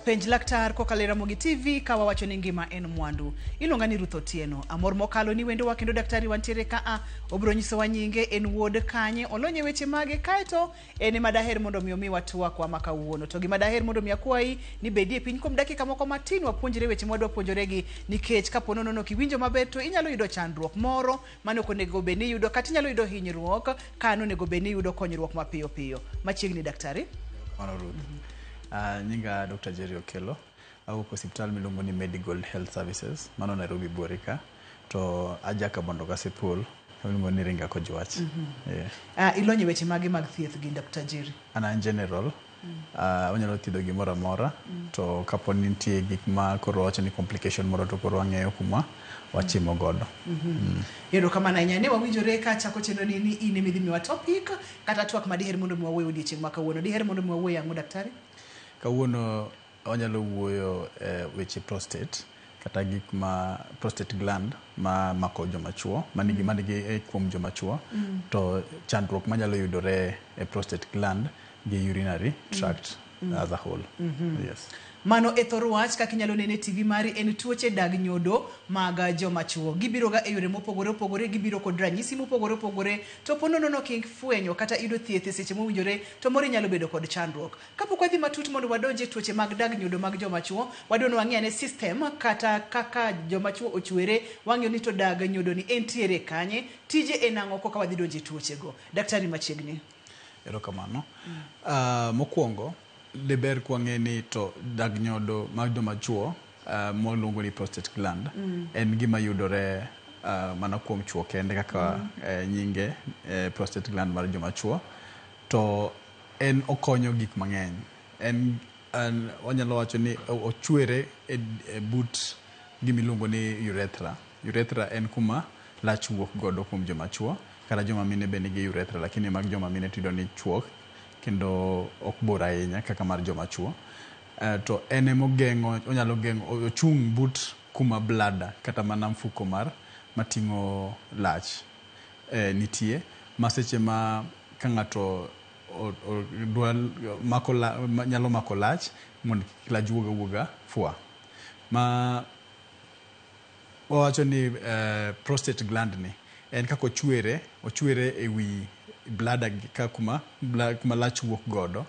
Penj laktar kokalo Ramogi TV kawa wacho ni ngima en mwandu. Iluonga ni Ruth Otieno. Amor mokalo ni wendo wa kendo daktari wantiere ka obro nyiso wa nyinge en wuod kanye olonye weche mage kaeto en madaher mondo mi watwa kwa maka uono. To gima daher mondo mi akwai ni bedie piny kuom dakika moko matin wapuonjre weche mwadwa puonjoregi nikech kapo nono kiwinjo maber to inyalo yudo chandruok moro mane onego beni yudo kata inyalo yudo hinyruok kano onego beni yudo konyruok mapiyo piyo. Machiegni daktari. Nyinga Dr. Jerry Okelo au hospital miluongo ni Medical Health Services mano Nairobi Borika to ajaka bondo gasipul miluongo ni Ringa Kojwach. Ilonye weche mage mag thieth gi Dr. Jerry? Ana in general onyalo thiedho gimoro amora to kapo ni nitie gik ma koro wacho ni complication moro to koro ang'eyo kuma wachimo godo. Yero kama na nyane wawinjore ka chako chenro ni in midhi miwa topic kata twak madiher mondo miwa odiochieng' ma kawuono. Diher mondo miwa wuoyo ang'o daktari? Kawuono wanyalo wuoyo weche prostate kata gik ma prostate gland ma mako joma chuo manigi kuom joma chuo to chandruok manyalo yudore e prostate gland gi urinary tract as a whole. Yes. Mano ethor wach kaka inyalo nene TV mari en tuoche dag nyodo mag joma chuo. Gibiro ga e yore mopogore opogore, gibiro kod ranyisi mopogore opogore, to pono nono fwenyo kata yudo thieth e seche mowinjore to moro nyalo bedo kod chandruok. Kapok wadhi matut mondo wadonje tuoche mag dag nyodo mag joma chuo, wadwano wang'e ne system kata kaka joma chuo ochwere, wang'e ni to dag nyodo ni entiere kanye, tije en ang'o koka wadhi donje tuoche go. Daktari machiegni. Erokamano. Mokwongo deber kwang'e ni to dag nyodo mag joma chuo moluongo ni prostate gland en gima yudore mana kuom chuo kende kaka nyinge prostate gland mar joma chuo to en okonyo gik mang'eny. Wanyalo wacho ni ochwere e but gimiluongo ni urethra. Urethra en kuma lach wuok godo kuom joma chuo kata joma mine be nigi urethra lakini mag joma mine tido ni chuok kendo ok bor ahinya kaka mar joma chuo. To en onyalo geng'o ochung' but kuma blada kata mana mfuko mating'o lach nitie maseche ma ka ng'ato nyalo mako lach mondo lach wuoga fua. Ma wawacho ni prostate gland ni en kaka ochwere e wi blada ka kuma lach wuok godo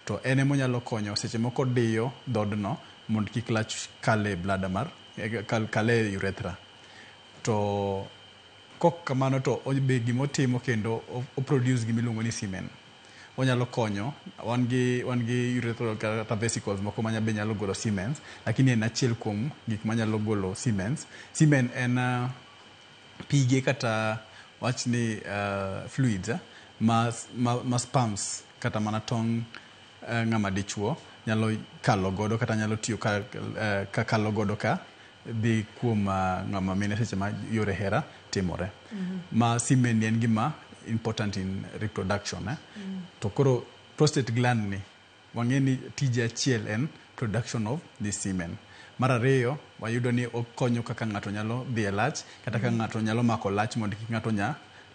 to en emonyalo konyo seche moko diyo dhodno mondo kik lach kale blada kale urethra. To kok kamano to be gimotimo kendo o produce gimiluongo ni semen. Onyalo konyo wan gi urethral kata vesicles moko be nyalo golo semen lakini en achiel kuom gik manyalo golo semen. Semen en pige kata wach ni fluids ma sperms kata mana tong ng'ama dichuo nyalo kalo godo kata nyalo tiyo ka kalo godo ka dhi kuom ng'ama mine seche ma yore hera timore. Ma semen en gima important in reproduction. To koro prostate gland ni wang'e ni tije achiel en production of this semen. Mar ariyo wayudo ni okonyo kaka ng'ato nyalo dhi e lach kata ka ng'ato nyalo mako lach mondo kik ng'ato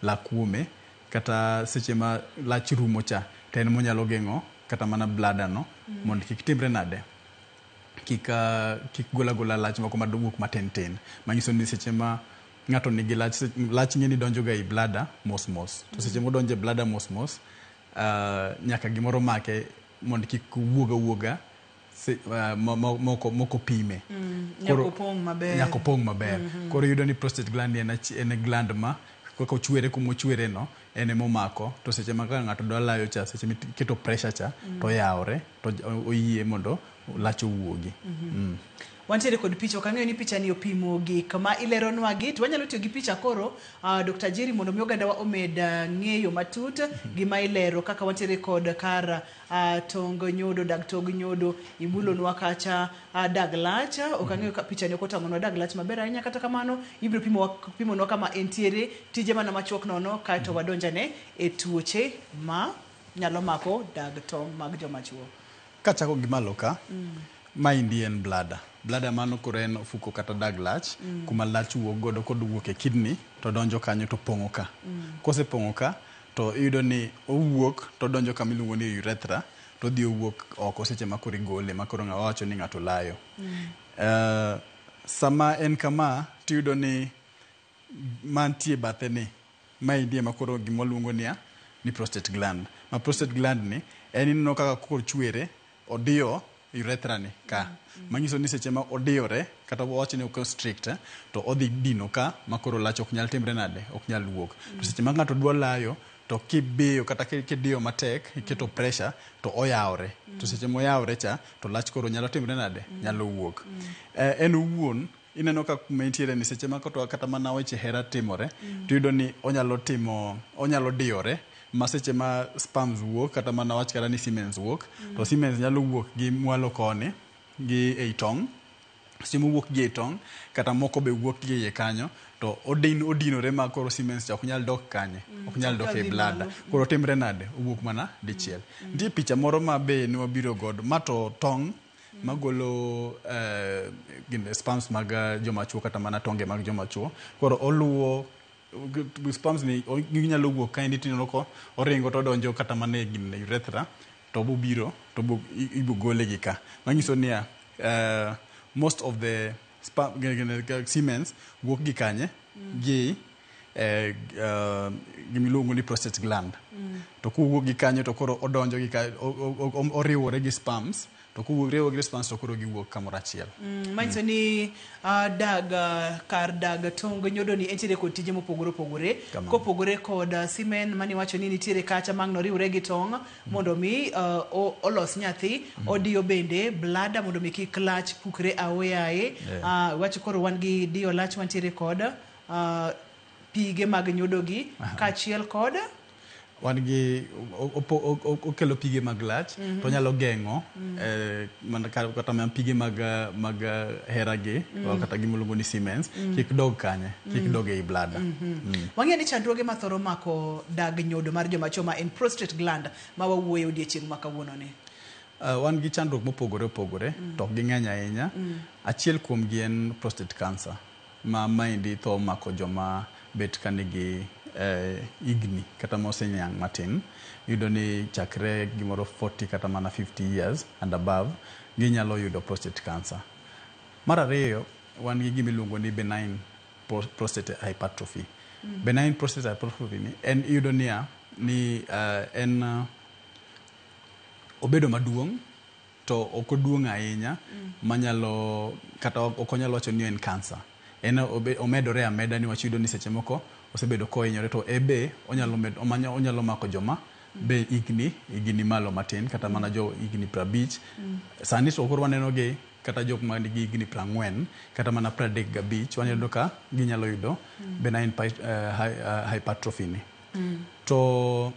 la kuome kata seche ma lach rumo cha to en monyalo geng'o kata mana blada no mondo kik timre nade kik gola lach moko madowuok matin manyiso ni seche ma ng'ato nigi lach ng'eni donjo ga i blada mos to seche modonje blada mos nyaka gimoro make mondo kik wuoga moko pime nyako pong maber. Koro yudo ni prostate gland en gland ma kaka ochwere kuma ochwere no en emomako to seche ma ka ng'ato dwa layo cha seche miketo pressure cha to yawre to oyie mondo lach owuogi. Wantiere kod picha kang'eyo ni picha ni opimo gik ma ileronwa gi to wanyalo tiyo gi picha koro Dr. Jerry mondo mi oganda wa omed ng'eyo matut gima ilero kaka wantiere kod kar tong nyodo dag tong nyodo imulonwa kacha dag lach okang'eyo ka picha ni okotang'onwa dag lach maber ahinya kata kamano ibiro pimo no kama entiere tije mana machuok nono kaeto wadonjane e tuoche ma nyalo mako dag tong mag joma chuo. Kachako gimalo ka maendi en blada mano koro en ofuko kata dag lach kuma lach wuok godo kod wuok e kidney to donjo kanyo to pong'o ka. Kosepong'o ka to iyudo ni owuok to donjo kama iluongo ni urethra to dhi owuok oko seche ma koro igole ma koro wacho ni ng'ato layo. Sama en kama tiyudo ni mantie bathe ni maendi ema koro gima waluongo ni prostate gland. Ma prostate gland ni en ineno kaka koro chwere odiyo urethra ni ka. Manyiso ni seche ma odiyore kata wawacho ni ok strict to odhi dino ka ma koro lach ok nyal timre nade, ok nyal wuok. To seche ma ng'ato dwa layo to kibiyo kata kidiyo matek iketo pressure to oyawre. To seche ma oyawre cha to lach koro nyalo timre nade, nyalo wuok. En owuon ineno ka kuma intiere ni seche ma kata mana weche hera timore to yudo ni onyalo diyore ma seche ma sperms wuok kata mana wach kata ni Siemens wuok to Siemens nyalo wuok gi mwalo koni gi ei tong'. Seche ma wuok gi ei tong' kata moko be wuok gi iye kanyo to odinore ma koro Siemens cha ok nyal dok kanye, ok nyal dok e blada. Koro timre nade, owuok mana dichiel. Nitie picha moro ma be ne wabiro godo ma to tong' magolo sperms mag joma chuo kata mana tonge mag joma chuo. Koro oluwo sperms ni ginyalo wuok ka endi tineno ko oringo to donjo kata mana e urethra to bobiro to ibo gole gi ka. Manyiso ni most of the Siemens wuok gi kanye gi gimiluongo ni prostate gland. To kuwuok gi kanyo to koro odonjo gi oriwore gi sperms to kuwuok gi sperms to koro giwuok kamoro achiel. Manyiso ni kar dag tong nyodo ni entiere kod tije mopogore opogore kopogore kod semen mani wacho ni nitiere kacha mag noriwre gi tong mondo mi olos nyathi. Odiyo bende blada mondo mi kik lach pukre aoyaye. Wacho koro wan gi diyo lach wantiere kod pige mag nyodo gi kachiel kod wan gi okelo pige mag lach to nyalo geng'o kata mana pige mag hera gi kata gimiluongo ni Siemens kik dog kanye, kik dog ei blada. Wang'eyo ni chandruoge ma thoro mako dag nyodo mar joma chuo ma en prostate gland ma wawuoyo odiochieng' ma kawuono ni. Wan gi chandruok mopogore opogore to ok ging'eny ahinya. Achiel kuom gi en prostate cancer maendi tho mako joma bet ka nigi igni kata mosenyang' matin. Yudo ni chakre gimoro 40 kata mana 50 years and above ginyalo yudo prostate cancer. Mar ariyo wan gi gimiluongo ni benign prostate hypertrophy. Benign prostate hypertrophy ni en yudo ni en obedo maduong' to ok oduong' ahinya manyalo kata ok onyalo wacho ni en cancer. En omedore ameda ni wachudo ni seche moko osebedo kohinyore to ebe onyalo mako joma be igni malo matin kata mana jo igni 50. Sani to koro waneno gi kata jok ma nigi igni 40 kata mana 35 waneno ka ginyalo yudo benign hypertrophy ni. To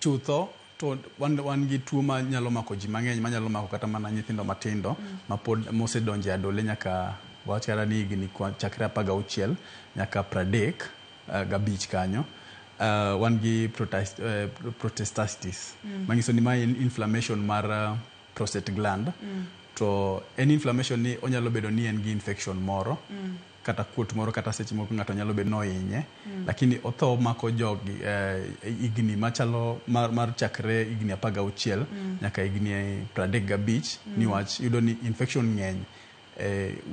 chutho to wan gi tuo ma nyalo mako ji mang'eny manyalo mako kata mana nyithindo matindo ma pod mosedonje adole nyaka wach kata ni igni chakre 16 nyaka 35 kanyo. Wan gi prostatitis manyiso ni ma inflammation mar prostate gland. To en inflammation ni onyalo bedo ni en gi infection moro kata kuot moro kata seche moko ng'ato nyalo bedo nohinye lakini otho mako jogi igni machalo mar chakre igni 16 nyaka igni 35 niwach yudo ni infection ng'eny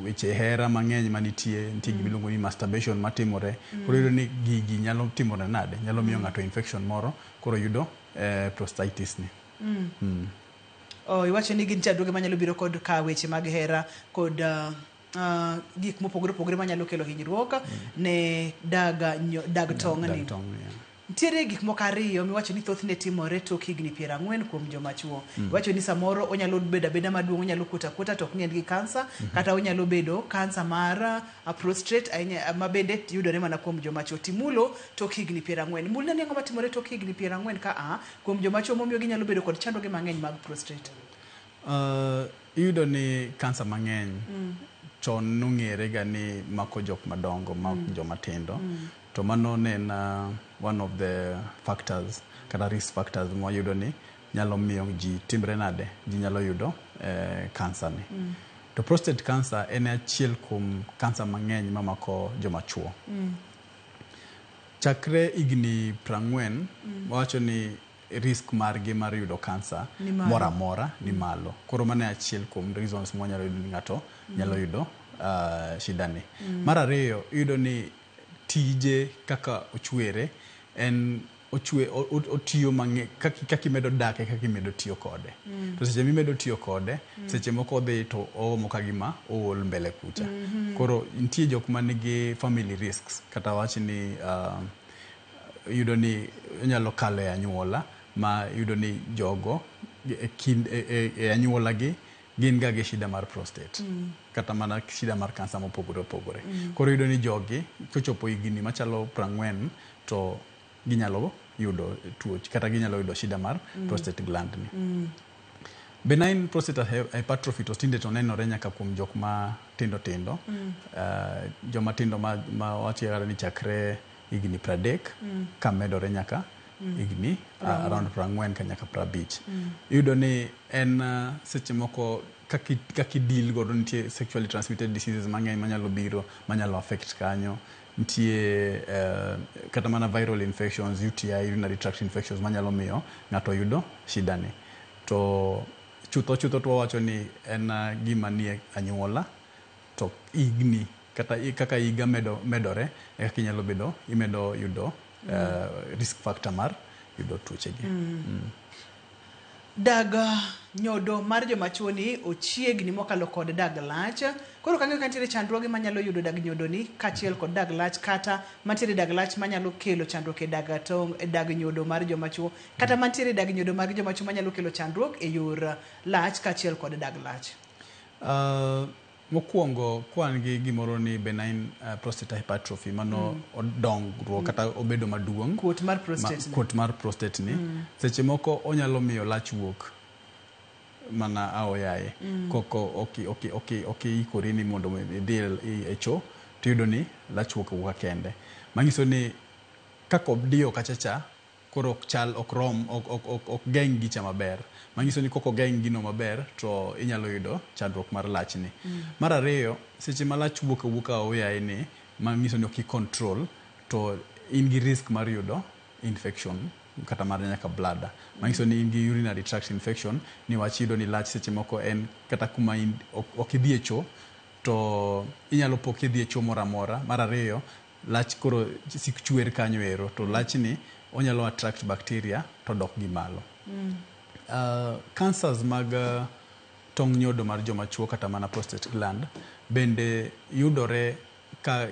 weche hera mang'eny manitie gimiluongo ni masturbation matimore. Koro yudo ni gigi nyalo timore nade, nyalo miyo ng'ato infection moro koro yudo prostatitis ni. Iwacho ni gin chandruoge manyalo biro kod ka weche mag hera kod gik mopogore opogore manyalo kelo hinyruok ne dag tong' ni. Nitiere gik moko ariyo miwacho ni thothne timore tok higni 40 kuom joma chuo. Iwacho ni samoro onyalo bedo abeda maduong', onyalo kuota to ok ni en gi kansa kata onyalo bedo kansa mar prostate ma bende yudore mana kuom joma chuo. Timulo tok higni 40. Mulne ni ang'o matimore tok higni 40 ka kuom joma chuo momiyo ginyalo bedo kod chandruoge mang'eny mag prostate. Iyudo ni kansa mang'eny chon nong'ere ga ni mako jok madongo ma joma tindo. To mano en one of the factors kata risk factors mwayudo ni nyalo miyo ji timbre nade, ji nyalo yudo cancer ni. To prostate cancer en achiel kuom cancer mang'eny mamako joma chuo. chakre igni 40 wacho ni risk margi mar yudo kansa mora mora ni malo. Koro mane achiel kuom reasons mwanyalo yudo ni ng'ato nyalo yudo shida ni. Mar ariyo yudo ni tije kaka ochwere en otiyo mang'e kaka imedo dake kaka imedo tiyo kode. To seche mimedo tiyo kode seche moko odhi to oomo kagima ool mbele kucha. Koro nitie jok manigi family risks kata wach ni yudo ni nyalo kalo e anyuola ma yudo ni jogo e anyuola gi gin ga gi shida mar prostate kata mana shida mar kansa mopogore opogore. Koro yudo ni jogi kochopo higni machalo 40 to ginyalo yudo tuo kata ginyalo yudo shida mar prostate gland ni. Benign prostate hypertrophy to tinde to nenore nyaka kuom jok ma tindo joma tindo ma wachiara ni chakre higni 30 ka medore nyaka higni around 40 ka nyaka 50. Yudo ni en seche moko kaki deal godo nitie sexually transmitted diseases mang'eny manyalo biro manyalo affect kanyo. Nitie kata mana viral infections, UTI, urinary tract infections manyalo miyo ng'ato yudo shida ni. To chutho to wacho ni en gima nie anyuola to igni kata kaka iga medore kaka inyalo bedo imedo yudo risk factor mar yudo tuoche gi. Dag nyodo mar joma chuo ni ochiegni mokalo kod dag lach. Koro kanyo kantiere chandruoge manyalo yudo dag nyodo ni kachiel kod dag lach kata mantiere dag lach manyalo kelo chandruok e dag tong e dag nyodo mar joma chuo kata mantiere dag nyodo mar joma chuo manyalo kelo chandruok e yor lach kachiel kod dag lach. Mokwongo kwan gi gimoro ni benign prostate hypertrophy mano odongruok kata obedo maduong' kuot mar prostate ni seche moko onyalo miyo lach wuok mana aoyaye koko ikori ni mondo idhi e cho to yudo ni lach wuok kende manyiso ni kako dio kachacha koro chal ok geng gicha maber manyiso ni koko geng gino maber to inyalo yudo chandruok mar lach ni. Mar ariyo seche ma lach wuok aoyaye ni manyiso ni ok control to in gi risk mar yudo infection kata mar nyaka bladder manyiso ni in gi urinary tract infection ni wachido ni lach seche moko en kata kuma ok idhi e cho to inyalo pok idhi e cho moramora. Mar ariyo lach koro sik chwer kanyo ero to lach ni onyalo attract bacteria to dok gi malo. Cancers mag tong nyodo mar joma chuo kata mana prostate gland bende yudore ka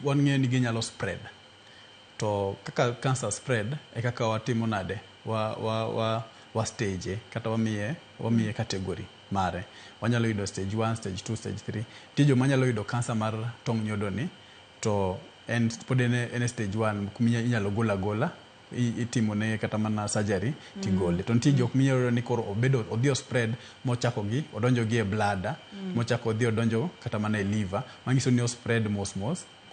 wang'eyo ni ginyalo spread. To kaka cancer spread e kaka watimo nade wa stage kata wamiye category mare. Wanyalo yudo stage 1, stage 2, stage 3. Tijo manyalo yudo cancer mar tong nyodo ni to en pod en stage 1 kuminya inyalo gola itimo ne kata mana surgery tigole. To nitie jok minyalo ni koro odhi spread mochako gi odonjo gi e bladder mochako odhi odonjo kata mana e liver manyiso ni spread mos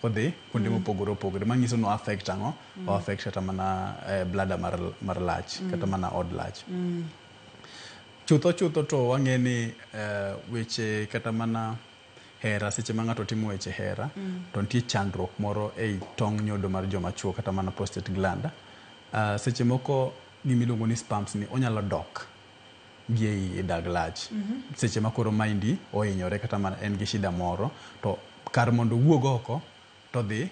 kodhi kuonde mopogore opogore manyiso no affect ang'o o affect kata mana bladder mar lach kata mana od lach. Chutho to wang'e ni weche kata mana hera seche ma ng'ato timo weche hera to nitie chandruok moro e tong nyodo mar joma chuo kata mana prostate gland. Seche moko gimiluongo ni sperms ni onyalo dok gi e dag lach seche ma koro maindi ohinyore kata mana en gi shida moro to kar mondo wuog oko to dhi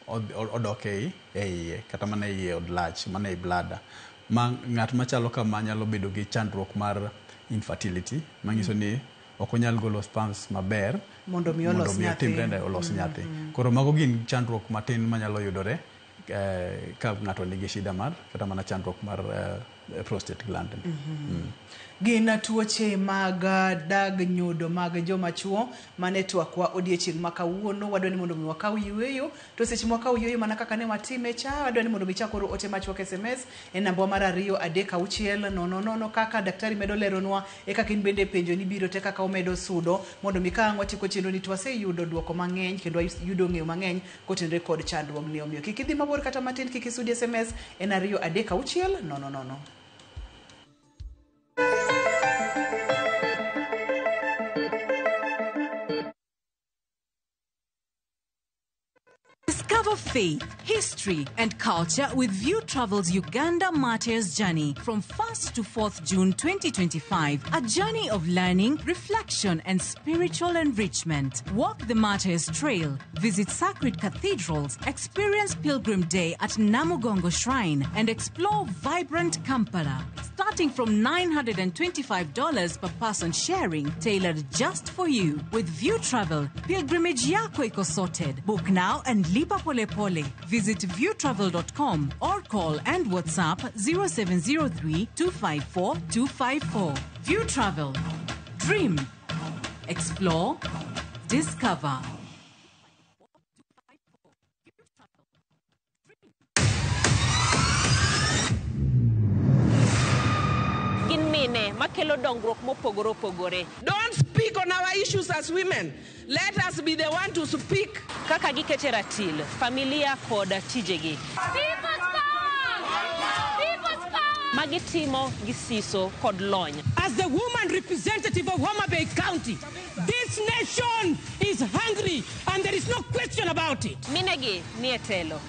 odok e iye kata mana iye od lach mana e bladder ma ng'at machalo kama nyalo bedo gi chandruok mar infertility manyiso ni ok onyal golo sperms maber mondo mi olos nyathi. Koro mago gin chandruok matin manyalo yudore ka ng'ato nigi shida mar kata mana chandruok mar prostate gland. Gin tuoche mag dag nyodo mag joma chuo mane twakwa odiechieng' ma kawuono wadwa ni mondo mi wakaw yweyo to seche mwakaw yweyo mana kaka ne watime cha wadwa ni mondo mi chakoro ote machuok SMS e namba mar 23600 kaka daktari medo leronwa e kaka in bende penjo ni biro te kaka omedo sudo mondo mi ka watiko chenro ni twase yudo duoko mang'eny kendo yudo ng'eyo mang'eny kotenre kod chandruogni omiyo kik idhi mabor kata matin kik isudi SMS en 23600. Discover Discover faith, history, and culture with View Travel's Uganda Martyrs Journey from 1st to 4th June 2025. A journey of learning, reflection, and spiritual enrichment. Walk the Martyrs Trail, visit sacred cathedrals, experience Pilgrim Day at Namugongo Shrine, and explore vibrant Kampala. Starting from $925 per person sharing, tailored just for you. With View Travel, pilgrimage yako iko sorted. Book now and lipa pole pole. Visit viewtravel.com or call and WhatsApp 0703 254 254. View Travel. Dream. Explore. Discover. Don't speak on our issues as women. Let us be the one to speak. Kaka giketera til, familia koda tijegi. Magitimo gisiso kod lony. As the woman representative of Homa Bay County, this nation is hungry and there is no question about it. Minegi nietelo.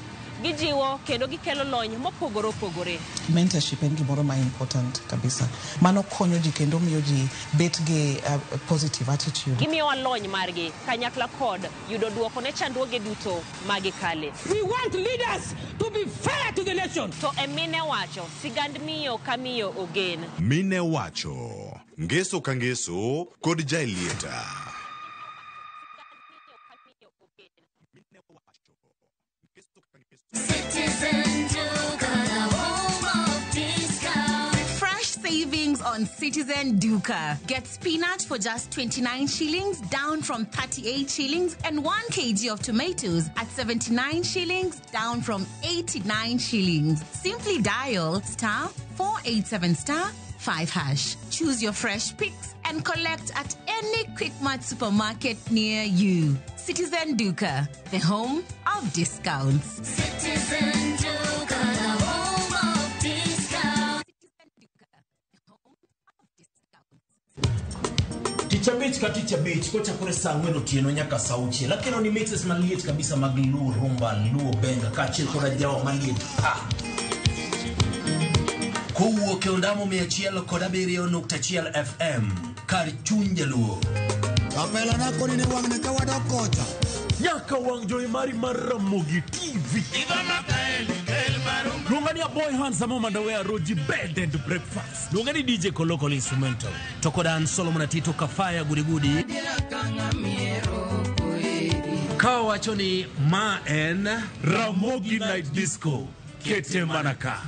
Gijiwo kendo gikelo lony mopogore opogore. Mentorship en gimoro ma important kabisa. Mano konyo ji kendo miyo ji bet gi positive attitude. Gimiyo lony margi kanyakla kod yudo duoko ne chandruoge duto magikale. We want leaders to be fair to the nation. To emine wacho sigand miyo kamiyo ogen. Mine wacho ngeso ka ngeso kod jailieta. Citizen Duka, the home of discount. Fresh savings on Citizen Duka. Get spinach for just 29 shillings, down from 38 shillings, and 1 kg of tomatoes at 79 shillings, down from 89 shillings. Simply dial *487*5#. Choose your fresh picks and collect at any Quickmart supermarket near you. Citizen Duka, the home of discounts. Citizen Duka, the home of discount. Teacher Beach kocha kure sangweno tieno nyaka sauchi lakini ni mixes maliet kabisa magluo rumba luo benga kachil koda jawa maliet Kowuok e ondamo 107.1 FM kar chuny jaluo. Kapela na koni ne wang ne kawada kota. Nyaka wang joy mari Ramogi TV. Lungani ya boy handsome Mandawea Roji bed and breakfast. Lungani DJ Kolokolo instrumental. Tokodan Solomon Atito Kafaya Gurigudi. Kawa wachoni Ma en Ramogi Night Disco. Kete Manaka.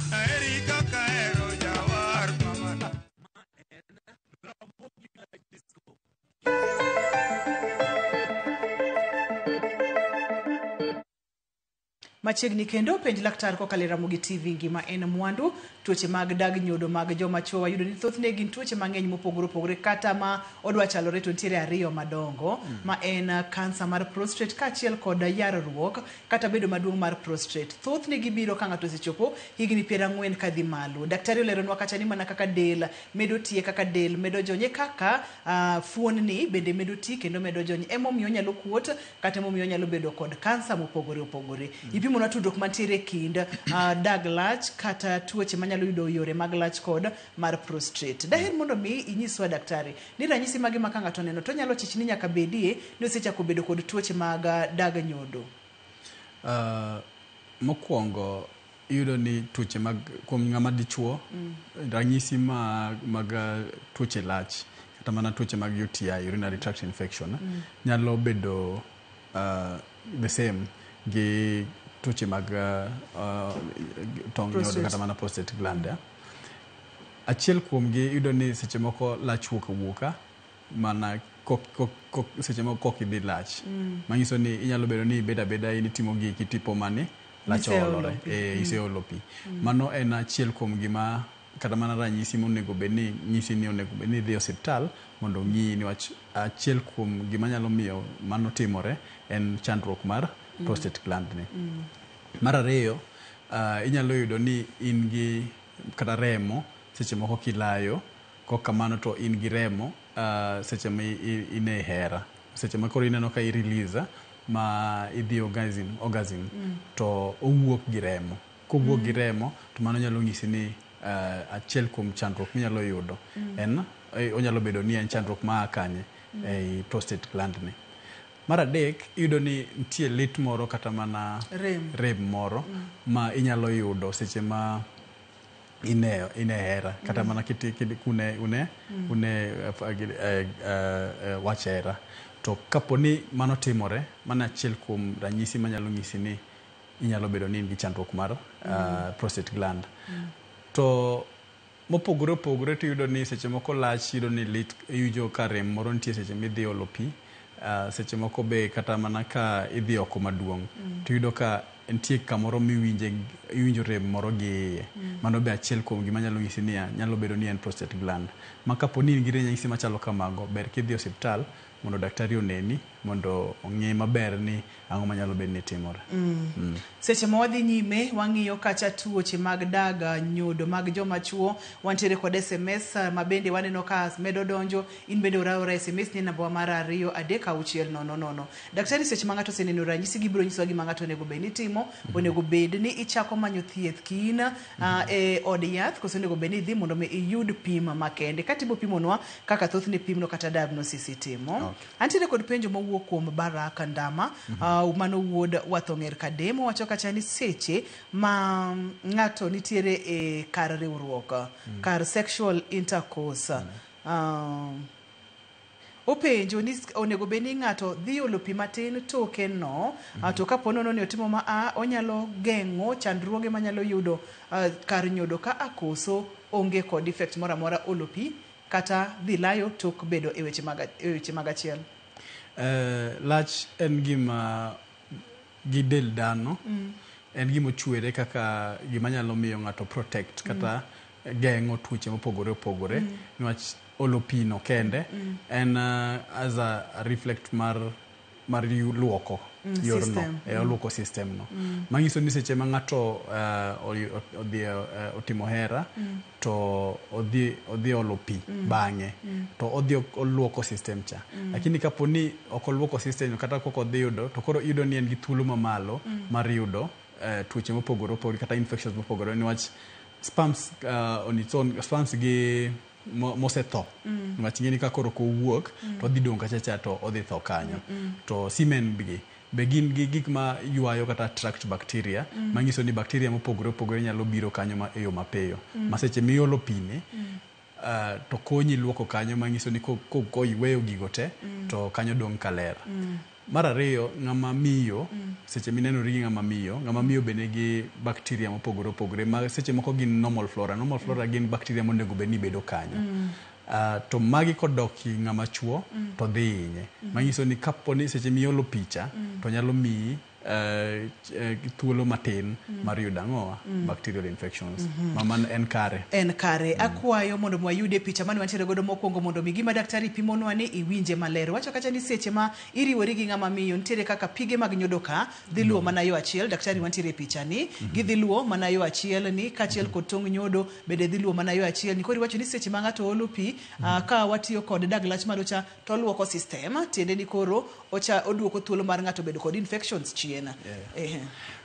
Machiegni kendo penj laktar kokalo Ramogi TV ngima en mwandu. Tuoche mag dag nyodo mag joma chwo wayudo ni thothne gin tuoche mang'eny mopogore opogore kata ma odwa chalore to ntiere ariyo madongo ma en kansa mar prostate kaachiel kod yarruok kata bedo maduong' mar prostate. Thothne gibiro ka ng'ato osechopo higni 40 kadhi malo. Daktari oleronwa kacha ni mana kaka del medo tie kaka del medo jonye kaka fuonni bende medo ti kendo medo jonye emomiyo nyalo kuot kata emomiyo nyalo bedo kod kansa mopogore opogore. Ipimo na tudruok mantiere kind dag lach kata tuoche manyalo yudo yore mag lach kod mar prostate. Daher mondo mi inyiswa daktari ni ranyisi mage ma ka ng'ato neno to nyalo chichni nyaka bedie ni osechako bedo kod tuoche mag dag nyodo. Mokwongo yudo ni tuoche mag kuom ng'ama dichuo ranyisi mag tuoche lach kata mana tuoche mag UTI urinary tract infection nyalo bedo the same gi tuoche mag tong nyodo kata mana prostate gland. Achiel kuom gi yudo ni seche moko lach wuoka mana seche moko kok idhi lach manyiso ni inyalo bedo ni beda initimo gi kitipo mani lach olore iseolo pi. Mano en achiel kuom gima kata mana ranyisi monego bedni nyisi ni onego bedni dhi osiptal mondo ng'i niwach achiel kuom gima nyalo miyo mano timore en chandruok mar prostate gland ni. Mar ariyo inyalo yudo ni in gi kata remo seche moko kilayo kok kamano to in gi remo seche ma ine hera seche ma koro ineno ka i release ma idhi orgasm to owuok gi remo. Kowuok gi remo to mano nyalo ng'isi ni achiel kuom chandruok minyalo yudo en onyalo bedo ni en chandruok ma kanye ei prostate gland ni. Mar adek iyudo ni nitie lit moro kata mana rem moro ma inyalo yudo seche ma ine hera kata mana une wach hera. To kaponi mano timore, mana achiel kuom ranyisi manyalo ng'isi ni inyalo bedo ni in gi chandruok mar prostate gland. To mopogore opogore to iyudo ni seche moko lach iyudo ni lit iwinjo ka rem moro nitie seche midhi olo pi. Seche moko be kata mana ka idhi oko maduong' to iyudo ka nitie kamoro miwinjo rem moro gi iye. Mano be achiel kuom gima nyalo ng'isi ni nyalo bedo ni en prostate gland. Ma kaponi in gi ranyisi machalo kamago, ber kidhi osiptal mondo daktari oneni mondo ong'e maber ni ang'o manyalo bedo ni timore. Seche ma wadhi nyime wang'iyo kacha tuoche mag daga nyodo mag joma chuo, wantiere kod SMS ma bende waneno ka medo donjo. In bende ora SMS ni namba mar 23600. Daktari, seche ma ng'ato oseneno ranyisi gibiro nyisowa gima ng'ato onego bed ni timo. Onego bed ni ichako manyo thieth kina e od yath, koso onego bed ni idhi mondo iyud pim makende. Katibo pimonwa kaka thothne pimno kata diagnosis itimo. Antiere kod penjo mawuok kuom Baraka Ndama, mano wuod Wathong'er Kademo, wacho kacha ni seche ma ng'ato nitiere e kar riwruok, kar sexual intercourse, openjo ni onego bed ni ng'ato dhi olo pi matin toke no, to kapo nono ni otimo ma onyalo geng'o chandruoge manyalo yudo kar nyodo ka akoso onge kod effect moro amora olo pi kata dhi layo tok bedo e weche mag achiel. Lach en gima gi del dhano, en gima ochwere kaka gima nyalo miyo ng'ato protect kata geng'o tuoche mopogore opogore, niwach olo pi no kende en as a reflect mar luoko yorno, luoko system no. Manyiso ni seche ma ng'ato odhi otimo hera to odhi olo pi bang'e to odhi oluoko system cha. Lakini kaponi ok oluoko system kata kok odhi yudo, to koro yudo ni en gi thuolo mamalo mar yudo tuoche mopogore opogore kata infections mopogore, niwach sperms on its own, sperms gi mosetho, niwach ng'eni ka koro kowuok to odhi dong' kacha to odhi tho kanyo. To semen be gin gi gik ma yuayo kata attract bacteria, manyiso ni bacteria mopogore opogore nyalo biro kanyo e yo mapiyo. Ma seche miolo pini to konyi luoko kanyo, manyiso ni ko iweyo gigo te to kanyo dong' kaler. Mar ariyo, ng'ama miyo, seche minenori gi ng'ama miyo bende gi bacteria mopogore opogore, ma seche moko gin normal flora. Normal flora gin bacteria monego bed ni bedo kanyo. To magi kodok ng'ama chuo to dhi hinye. Manyiso ni kaponi seche miolo picha to nyalo miyi thuolo matin mar yudo ang'owa bacterial infections. Maman en kare. Akwayo mondo mwayude picha mani wantiere godo mokwongo mondo mi gima daktari pimonwa ni iwinje maler. Wacho kacha ni seche ma iriwori gi ng'ama miyo nitiere kaka pige mag nyodo ka dhi luwo mana yo achiel. Daktari wantiere picha ni gidhi luwo mana yo achiel ni kachiel kod tong' nyodo bende dhi luwo mana yo achiel ni. Koro wacho ni seche ma ng'ato olo pi ka watiyo kod dag lach malo cha to luoko system, tiende ni koro oduoko thuolo mar ng'ato bedo kod infections chien.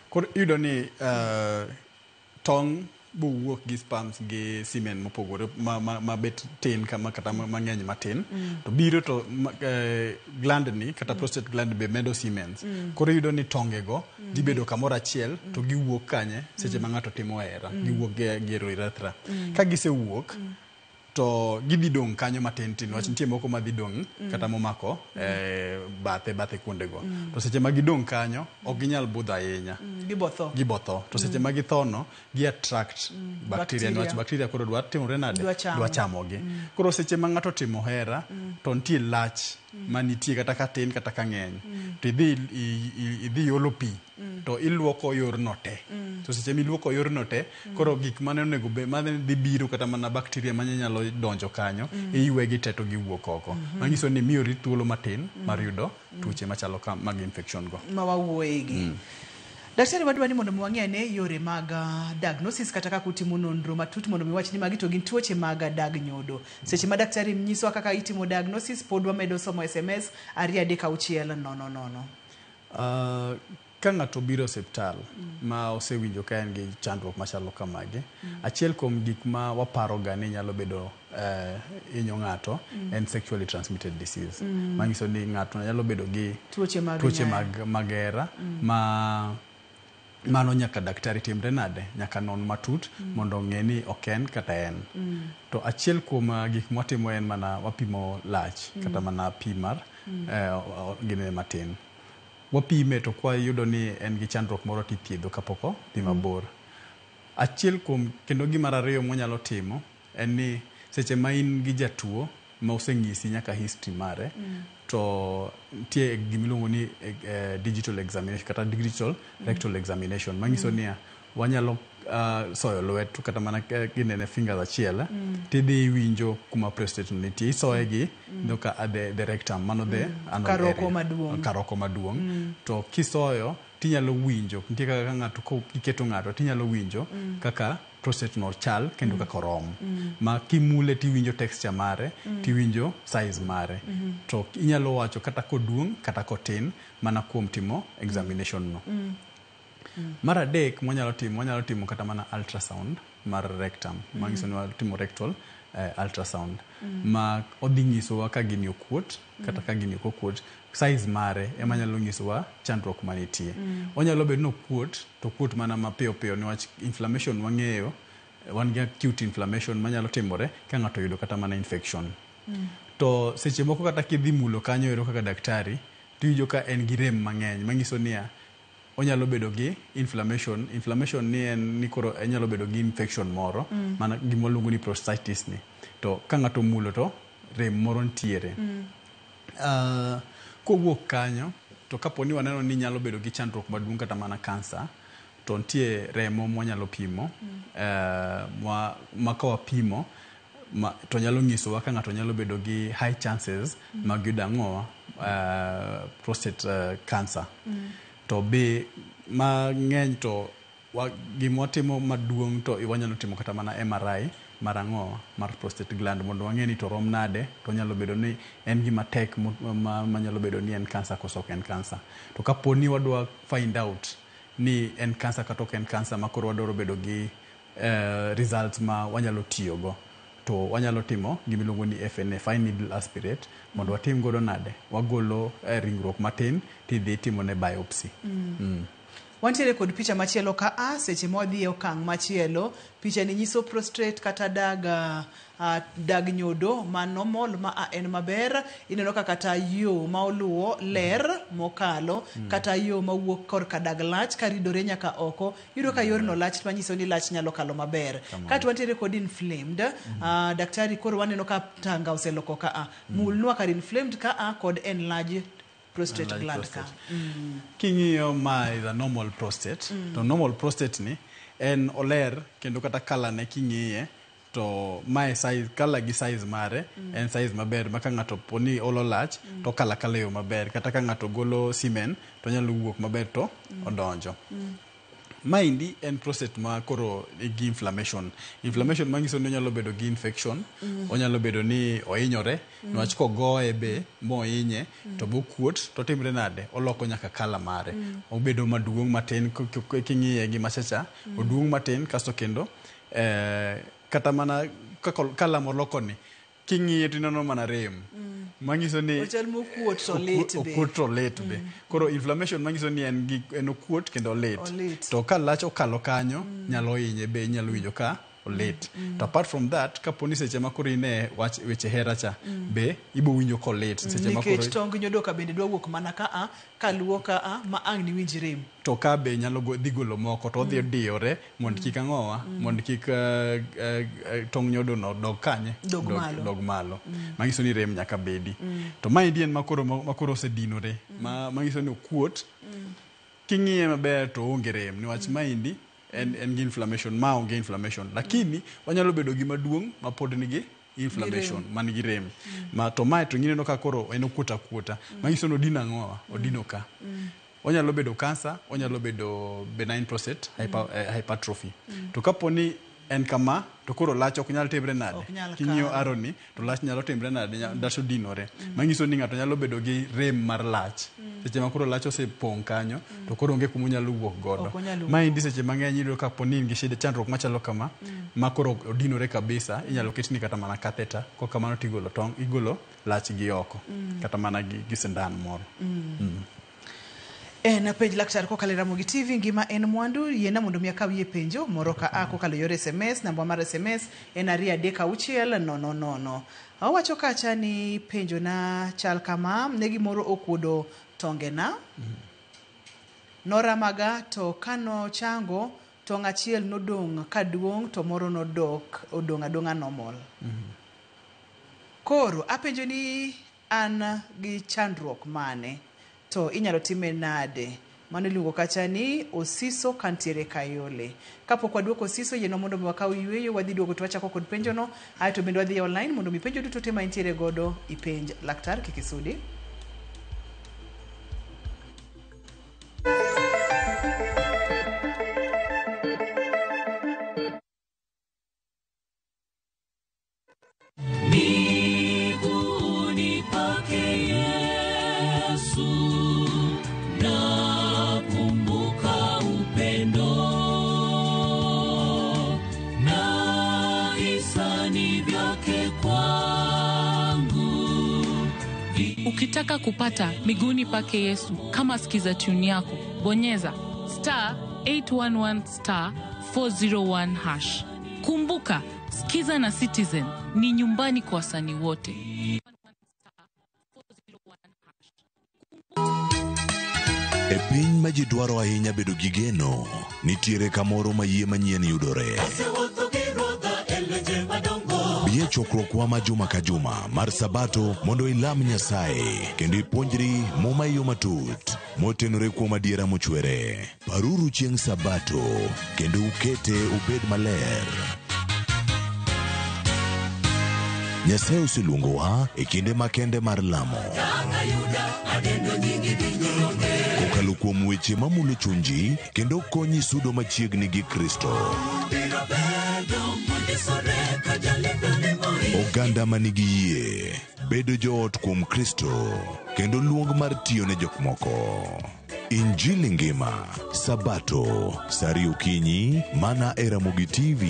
Koro iyudo ni tong' buwuok gi sperms gi semen mopogore ma bet tin kama kata mang'eny matin, to biro to gland ni kata prostate gland be medo semens. Koro iyudo ni tongego dhi bedo kamoro achiel to giwuok kanye seche ma ng'ato timo hera, giwuok gi urethra. Ka gisewuok to gidhi dong' kanyo matin tin, wach nitie moko madhi dong' kata momako bathe kuondego. To seche ma gidong' kanyo ok ginyal budho ahinya, gibotho. To seche ma githono gi attract bacteria, niwach bacteria koro dwa timore nade, dwa chamogi. Koro seche ma ng'ato timo hera to nitie lach manitie kata ka tin kata ka ng'eny, to idhi olo pi to iluoko yorno te. To seche miluoko yorno te, koro gik mane onego be mane dhi biro kata mana bacteria mane nyalo donjo kanyo, iywegi te to giwuok oko. Manyiso ni miyori thuolo matin mar yudo tuoche machalo mag infection go ma wawuoyegi. Daktari, wadwa ni mondo mwang'e yore mag diagnosis kata kaka utimo nonro matut mondo miwach ni magi to gin tuoche mag dag nyodo. Seche ma daktari nyiso kaka itimo diagnosis, pod wamedo somo SMS 23600. Ka ng'ato biro osiptal ma osewinjo ka en gi chandruok machalo kamagi, achiel kuom gik ma waparoga ni nyalo bedo hinyo ng'ato en sexually transmitted disease. Manyiso ni ng'ato nyalo bedo gi tuoche mag hera mano nyaka daktari timre nade, nyaka non matut mondo ong'e ni ok en kata en. To achiel kuom gik mwatimo en mana wapimo lach kata mana pi mar gine matin. Wapime to kwa yudo ni en gi chandruok moro tithiedho kapok odhi mabor. Achiel kuom kendo gima ariyo mwanyalo timo en ni seche ma in gi jatuo ma oseng'isi nyaka history mare, to nitie gimiluongo ni digital examination kata digital rectal examination. Manyiso ni wanyalo soyo lwet kata mana ginene fingers achiel, tidhi winjo kuma prostate nitie, isoye gi ka the rectum, mano the karoko maduong'. To kisoyo tinyalo winjo, nitie kaka ng'ato kiketo ng'ato tinyalo winjo kaka prostate no chal kendo kaka rom. Ma kimule tiwinjo texture mare, tiwinjo size mare. To inyalo wacho kata koduong' kata kotin mana kuom timo examination no. Mar adek mwanyalo timo kata mana ultrasound mar rectum. Manyiso ni watimo rectal ultrasound. Ma odhi nyisowa ka gini okuot kata ka gini ok okuot. Size mare ema nyalo nyisowa chandruok manitie. Onyalo bedo ni okuot, to okuot mana mapiyo piyo niwach inflammation wang'eyo, wan gi acute inflammation manyalo timore ka ng'ato yudo kata mana infection. To seche moko kata kidhi mulo kanyo ero kaka daktari, tiwinjo ka en gi rem mang'eny, manyiso ni onyalo bedo gi inflammation ni koro onyalo bedo gi infection moro, mana gima luongo ni prostatitis ni. To ka ng'ato mulo to rem moro ntiere. Kowuok kanyo, to kaponi waneno ni nyalo bedo gi chandruok maduong' kata mana kansa, to nitie remo mwanyalo pimo, ma kawapimo to nyalo nyisowa ka ng'ato nyalo bedo gi high chances mag yudo ang'owa prostate cancer. To be mang'eny to gimwatimo maduong' to wanyalo timo kata mana MRI mar ang'owa mar prostate gland mondo wang'e ni to rom nade, to nyalo bedo ni en gima tek manyalo bedo ni en cancer koso ok en cancer. To kaponi wadwa find out ni en cancer kata ok en cancer, ma koro wadwaro bedo gi results ma wanyalo tiyogo, to wanyalo timo gimiluongo ni FNA, fine needle aspirate, mondo watim godo nade, wagolo ringruok matin tidhi timo ne biopsy. Wantiere kod picha machielo ka seche modhi e okang' machielo. Picha ni nyiso prostate kata dag nyodo ma normal ma en maber. Ineno ka kata yo ma oluwo ler mokalo, kata yo ma wuok kor ka dag lach karidore nyaka oko. Yudo ka yorno lach manyiso ni lach nyalo kalo maber. Kata wantiere kod inflamed, daktari koro waneno ka tanga oseloko ka mulnwa kar inflamed ka kod enlarged prostate gland ka. King'iyo ma is a normal prostate, to normal prostate ni en oler kendo kata kala ne king'iye to my size, kala gi size mare en size maber, maka ng'ato poni olo lach to kala yo maber, kata ka ng'ato golo semen to nyalo wuok maber to odonjo. Maindi en prostate ma koro gi inflammation manyiso ni onyalo bedo gi infection, onyalo bedo ni ohinyore, niwach kogoye be mohinye to bokuot to timre nade, oloko nyaka kala mare, obedo maduong' matin, king'iye gi machacha oduong' matin, kasto kendo kata mana kala moloko ni king'iye tineno mana rem, manyiso ni okuot to lit be. Koro inflammation manyiso ni en okuot kendo lit. To ka lach okalo kanyo nyalo hinye be, nyalo winjo ka olit. To apart from that, kaponi seche ma koro ine weche hera cha be ibo winjo kolit seche ma koro nikech tong nyodo ka bende dwa wuok mana ka luwo ka ma ang' ni winj rem. To ka be nyalo dhi golo moko to odhi diyore mondo kik ang'owa, mondo kik tong nyodo no dog kanye, dog malo. Manyiso ni rem nyaka bedi. To maendi en makoro osedinore, manyiso ni okuot. King'iye maber to onge rem, niwach maendi en gi inflammation, ma onge inflammation, lakini wanyalo bedo gi maduong' ma pod nigi inflammation, man gi rem. To mae to ng'ineno ka koro en okuota, manyiso ni odino ang'owa, odino ka. Onyalo bedo cancer, onyalo bedo benign prostate hypertrophy. To kaponi en kama to koro lach ok nyal timre nade Ok nyal king'iyo kalo. aroni to lach nyalo timre nade dacho dinore manyiso ni ng'ato nyalo bedo gi rem mar lach seche ma koro lach osepong' kanyo to koro onge kuma onyalo wuok godo Ok onyalo maendi seche mang'eny iyudo ka poni in gi shida chandruok machalo kama ma koro odinore kabisa inyalo ketni kata mana katheta kok kamano to igolo lach gi oko kata mana gi sindan moro En penj laktar kokalo e Ramogi TV ngima en mwandu yiena mondo mi akawie penjo moro ka a kokalo yor SMS namba mar SMS en 236000. Awacho kacha ni penjo na chal kama ne gimoro okuodo tongena noramaga to kano chango tong' achiel nodong' kaduong' to moro odong' adong'a normal. Koro apenjo ni an gi chandruok mane to inyalo time nade? Mano iluongo kacha ni Osiso kantiere Kayole. Kapok waduoko Osiso yieno mondo mi wakaw yweyo wadhi duogo to wachako kod penjono aeto bende wadhi online mondo mi penjo duto te ma intiere godo ipenj laktar kik isudi. Miguuni pake Yesu, nakumbuka upendo na hisani vyake kwangu. Ukitaka kupata miguuni pake Yesu kama skiza tune yako, bonyeza *811 *401#. Kumbuka, Skiza na Citizen ni nyumbani kwa wasanii wote. E piny ma ji dwaro ahinya bedo gi geno, nitiere kamoro ma yie manyien yudore. Bie chokruokwa ma juma ka juma mar Sabato mondo ilam Nyasaye kendo ipuonjri muma yo matut motenore kuom adiera mochwere. Paruru chieng' Sabato kendo ukete ubed maler. Nyasaye oseluongowa e kinde makende mar lamo. Kokalo kuom weche mamulo chunji kendo konyi sudo machiegni gi Kristo. Oganda manigi yie bedo joot kuom Kristo kendo luong mar tiyo ne jok moko. Injili ngima Sabato sari okinyi mana e Ramogi TV.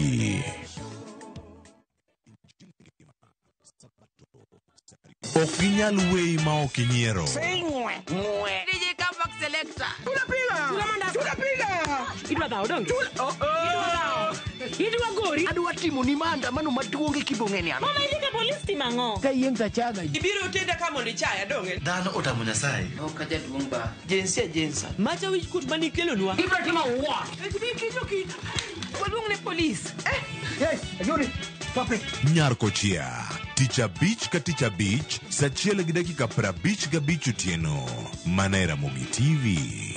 Ok ginyal weyi ma ok inyiero. DJ Comeback Selector. Idwa gori. Adwa timo ni maandamano maduong' e Kibong'eni ano. Mama idhi ka polis timo ang'o? Ka yieng' tachaga. Ibiro tenda kama ni chaya donge. Dhano otamo Nyasaye. Ok jaduong' ba. Jensa. Macha wich kut mani kelonwa. Ibiro timo what? Waluong ne polis. Yes, ayuri. Topic. Nyarko chia. Tich abich ka tich abich, saa 1:55 otieno. Mana e Ramogi TV.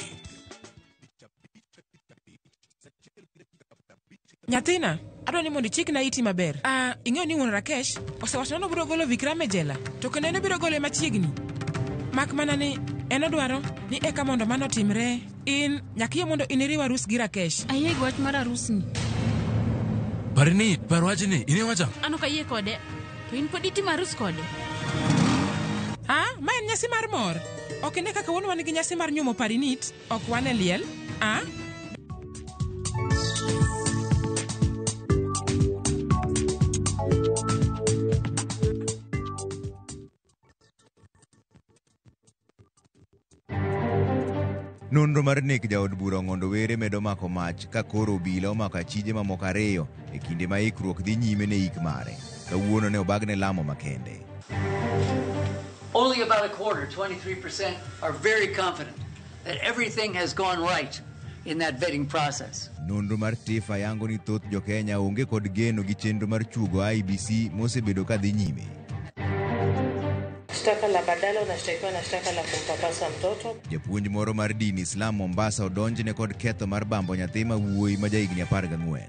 Nyathina, adwa ni mondo ichik na iti maber. Ing'eyo ni wuon Rakesh osewacho ni obiro golo Vikram e jela, to kendo en obiro gole machiegni. Mak mana ni en odwaro ni eka mondo mano otimre, in nyaka yie mondo iniriw arus gi Rakesh. Ayie gi wach mar arusni. Par wachni, ine wacha? An ok ayie kode. To in pod itimo arus kode? Ma en nyasi mar mor. Ok ine kaka wuon wan gi nyasi mar nyumo Parinit, ok wan e liel. Nonro mar nek jaod bura Ong'ondo Were medo mako mach ka koro obila omako achije mamoko 2 e kinde ma ikruok dhi nyime ne ik mare. Kawuono ne obagne lamo makende. Only about a quarter, 23%, are very confident that everything has gone right in that vetting process. Nonro mar Tifa yango ni thoth jo Kenya onge kod geno gi chenro mar chugo IEBC mosebedo ka dhi nyime. Shtaka la badala unashtakiwa na shtaka la kumpapasa mtoto. Japuonj moro mar din Islam Mombasa odonjne kod ketho mar bambo nyathi ma wuoyi ma jahigni 14.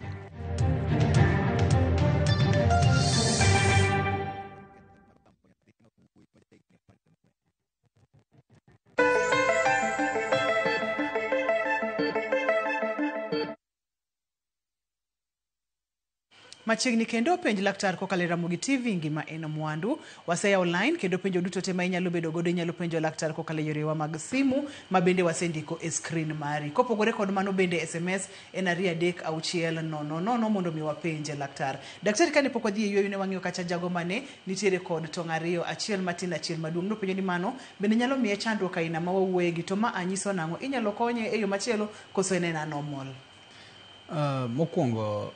Machiegni kendo penj laktar kokalo Ramogi TV ngima en mwandu. Waseya online kendo penjo duto te ma inyalo bedo godo inyalo penjo laktar kokalo yorewa mag simu ma bende wasendiko e screen mari. Kopogore kod mano bende SMS en 33600 mondo mi wapenje laktar. Daktari kane pok wadhi e yueyo ne wang'iyo kacha jago mane nitiere kod tong' ariyo, achiel matin achiel maduong'. No penjo ni mano bende nyalo miye chandruok aina ma wawuoye gi to ma anyiso nang'o inyalo konye e yo machielo koso en normal. Mokwongo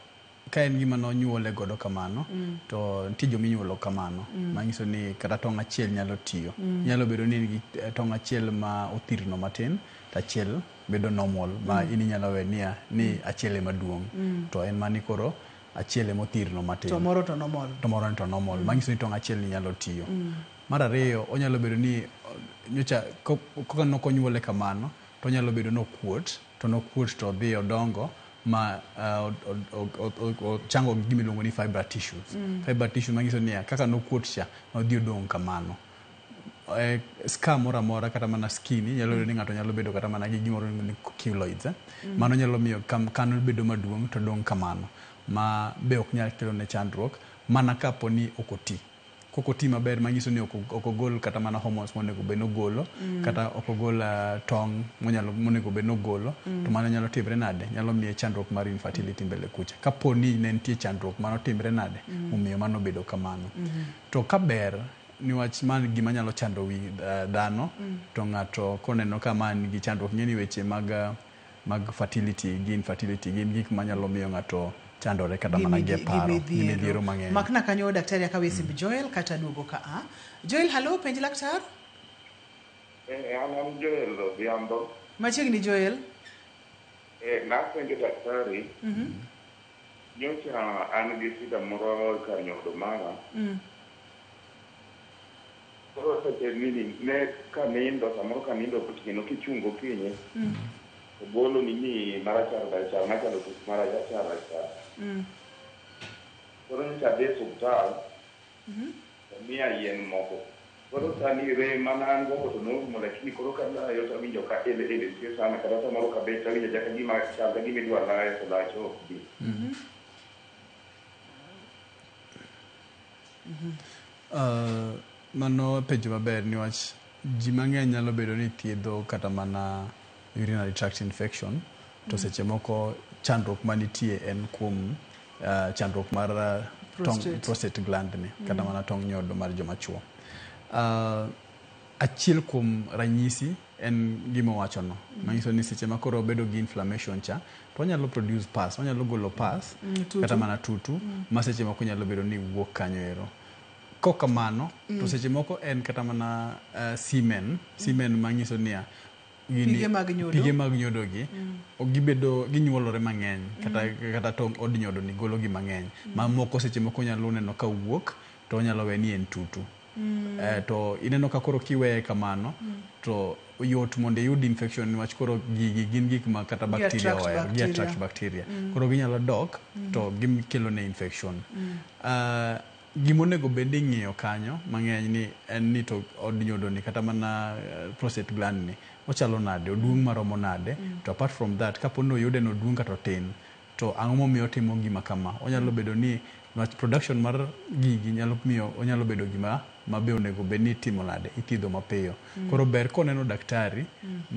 ka en gima nonyuole godo kamano to nitie joma inyuolo kamano manyiso ni kata tong' achiel nyalo tiyo. Nyalo bedo ni gi tong' achiel ma othirno matin to achiel bedo normal ma in inyalo wenia ni achiel ema duong' to en mani koro achiel ema othirno matin to moro to normal manyiso ni tong' achiel ni nyalo tiyo. Mar ariyo onyalo bedo ni nyocha koka nokonyuole kamano to nyalo bedo nokuot to dhi odongo ma chango gima iluongo ni fiber tissues. Fiber tissue manyiso ni kaka nokuot cha nodhi odong' kamano. Scar moro amora kata mana skin nyalo bedo ni ng'ato nyalo bedo kata mana gi gimoro ni keloids. Mano nyalo miyo kano bedo maduong' to dong' kamano ma be ok nyal kelo ne chandruok mana kapo ni okoti. Kokoti maber manyiso ni okogol kata mana hormones monego bed nogolo kata okogol tong' monego bed nogolo to mano nyalo timre nade nyalo miye chandruok mar infertility mbele kucha kapo ni ne nitie chandruok mano timre nade omiyo mano bedo kamano. To kaber niwach man gima nyalo chando wi dhano to ng'ato koneno ka man gi chandruok ng'eni weche mag fertility gi infertility gin gik manyalo miyo ng'ato chandore kata mana gi paro gi midhiero mang'eny. Makna kanyo daktari akawe simb Joel kata duogo ka a. Joel, hello, penj laktar. An Joel Odhiambo. Machiegni Joel. Napenjo daktari. Nyocha an gi shida moro kar nyodo mara. Koro seche nini ne kanindo samoro kanindo otieno kichungo kinyi. Bolo nini marachar machalo tuk marachar. Koro nyocha adhi suptal miya yien moko. Koro sani rem mana an gogo to norumo lakini koro kalayo to awinjo ka ele tiyo sana kata samoro kabet awinjo jaka gima chal ka gima idwa layo to lach ok bi. Mano penjo maber niwach ji mang'eny nyalo bedo ni thiedho kata mana urinary tract infection to seche moko chandruok manitie en kuom chandruok mar prostate gland ni kata mana tong' nyodo mar joma chuo. Achiel kuom ranyisi en gima wachono manyiso ni seche ma koro bedo gi inflammation cha to onyalo produce pus, onyalo golo pus kata mana tutu ma seche moko nyalo bedo ni wuok kanyo ero. Kokamano to seche moko en kata mana semen manyiso ni pige mag nyodo gi gibedo ginyuolore mang'eny kata tong' od nyodo ni golo gi mang'eny ma moko seche moko nyalo neno ka wuok to nyalo we ni en tutu. To ineno ka koro kiweye kamano to yot mondo iyud infection niwach koro gin gik ma kata bacteria ohero gi attract bacteria koro ginyalo dok to gikelo ne infection. Gimonego bende ing'iyo kanyo mang'eny ni en ni to od nyodo ni kata mana prostate gland ni ochalo nade, oduong' maromo nade, to apart from that kapo ni oyude noduong' kata tin to ang'o momiyo otimo gima kama. Onyalo bedo ni production mar gigi nyalo miyo onyalo bedo gima mabe onego bed ni itimo nade ithiedho mapiyo. Koro ber koneno daktari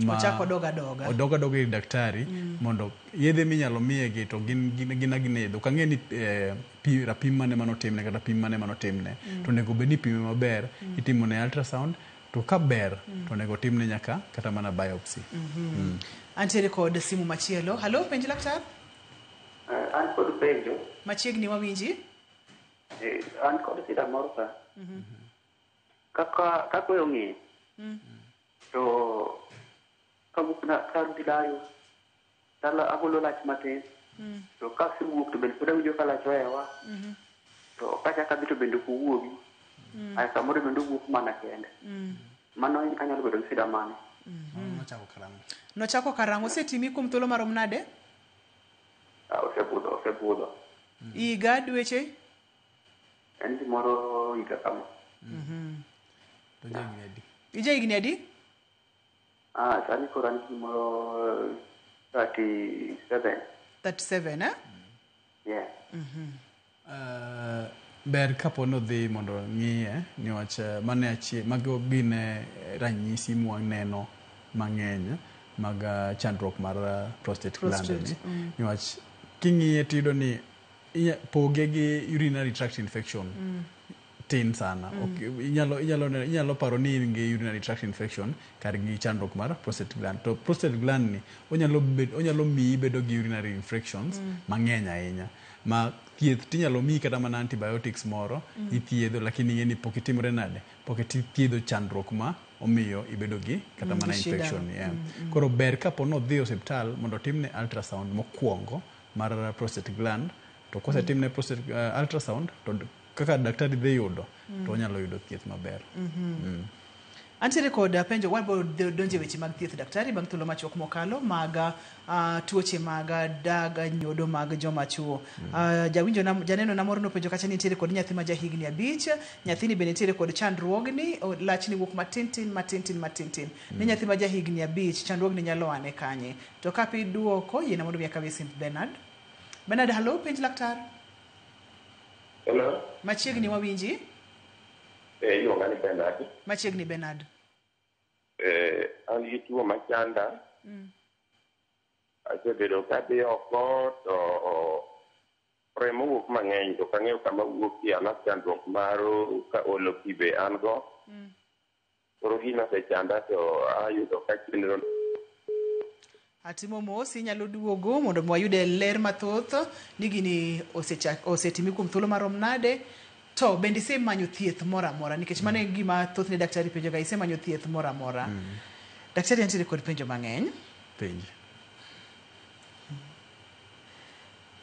ochako doga ir daktari mondo yedhe minyalo miye gi to gin yedhe ok ang'e ni rapim mane manotimne kata pim mane manotimne to onego bed ni pime maber itimo ne ultrasound to ka ber to onego timne nyaka kata mana biopsy. Antiere kod simu machielo. Hello, penj laktar. An kod penjo. Machiegni wawinji. An kod shida moro ka. Kaka ong'e to karuti layo tala agolo lach matin to kasewuok to bende pod awinjo ka lach ohewa to kachak adhi to bende ok owuogi ay samoro bende owuok mana kende mano anyalo bedo gi shida mane. Nochako karang'o osetimi kuom thuolo marom nade? Osebudho. Higa dweche? En gimoro higa kama. Ija higni adi? Sani koro an gimoro 37. 37, eh? Yeah. ber kapo nodhi mondo ng'iye niwach mane mago gin ranyisi mwaneno mang'eny mag chandruok mar prostate gland niwach king'iye tiyudo ni poge gi urinary tract infection tin sana. Inyalo paro ni in gi urinary tract infection kar gi chandruok mar prostate gland. To prostate gland ni onyalo miyi bedo gi urinary infections mang'eny ahinya. Ma thieth tinyalo miyi kata mana antibiotics moro ithiedho, lakini ing'e ni pok itimore nade, pok ithiedho chandruok ma omiyo ibedo gi kata mana infection. Koro ber kapo nodhi osiptal mondo timne ultrasound mokwongo mar prostate gland, to kosetimne prostate ultrasound to kaka daktari dhi yudo to onyalo yudo thieth maber. Antiere kod penjo wabo donje weche mag thieth daktari bang' thuolo machuok mokalo mag tuoche mag daga nyodo mag joma chuo. Jawinjo janeno namoro no penjo kacha ni nitiere kod nyathi ma jahigni 5, nyathini bende nitiere kod chandruogni, lachni wuok matintin. Ne nyathi ma jahigni 5 chandruogni nyalo ane kanye. To kapi duoko yena mondo miya kawe St. Bernard. Bernard, hello, penj laktar. Hello. Machiegni wawinji? Iluonga ni Bernard. Machiegni Bernard. An gi tuo machanda. Asebedo kadhi oko to remo wuok mang'eny to kang'eyo kama wuokie alafu chandruok mar ka olo pi be an go. Koro gima osechanda to ayudo ka chenro atimo mos inyalo duogo mondo wayude ler mathoth ni gini osetimi kuom thuolo marom nade. To bende isemanyo thieth moro amora nikech mano e gima thoth ne daktari penjo ga, isemanyo thieth moro amora. Daktari antiere kod penjo mang'eny.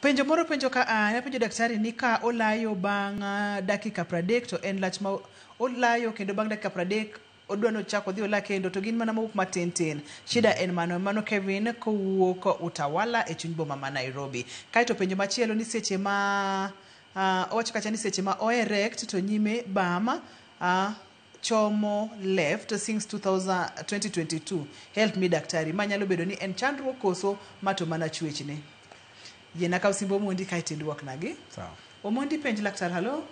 Penjo moro penjo ka penjo daktari ni ka olayo bang' dakika 30 to en lach ma olayo kendo bang' dakika 30 odwano chako dhi ola kendo to gin mana mawuok matin. Shida en mano Kevin kowuok Utawala e chuny boma ma Nairobi. Kaito penjo machielo ni seche ma owacho kacha ni seche ma erect to nyime bam chomo left since 2022. Help me daktari. Manyalo bedo ni en chandruok koso mato mana chwechne. Yena ka usimbo Omondi kaito duok nagi. Sawa. Omondi penj laktar. Hello.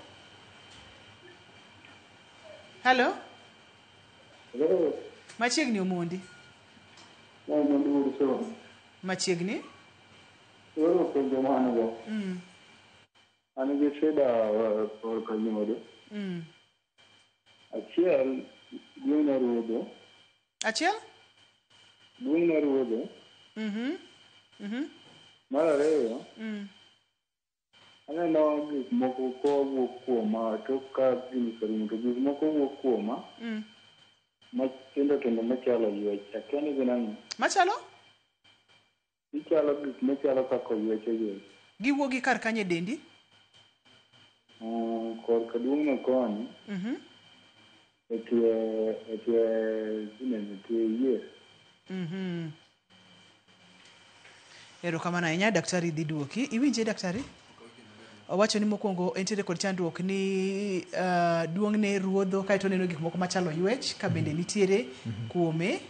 Hello. Hello. Machiegni Omondi. Omondi so. Machiegni. Oro penjo manago. Ani ge shida por kanyodo. Achiel duong'na ruodho. Achiel? Duong'na ruodho. Mar ariyo. Aneno gik moko kowuok kuoma to ka gimisorumo to gik moko wuok kuoma. Matindo machalo yuech. Akiani gin ang'o? Machalo? Ichalo gik machalo kaka yuech yuech. Giwuogi kar kanye dendi? Korka duong'na koni. Etie yie. Erokamano ahinya daktari dhi duoki. Iwinje daktari? Owacho ni mokwongo entiere kod chandruok ni duong'ne ruodho kaito neno gik moko machalo yuech ka bende nitiere kuome.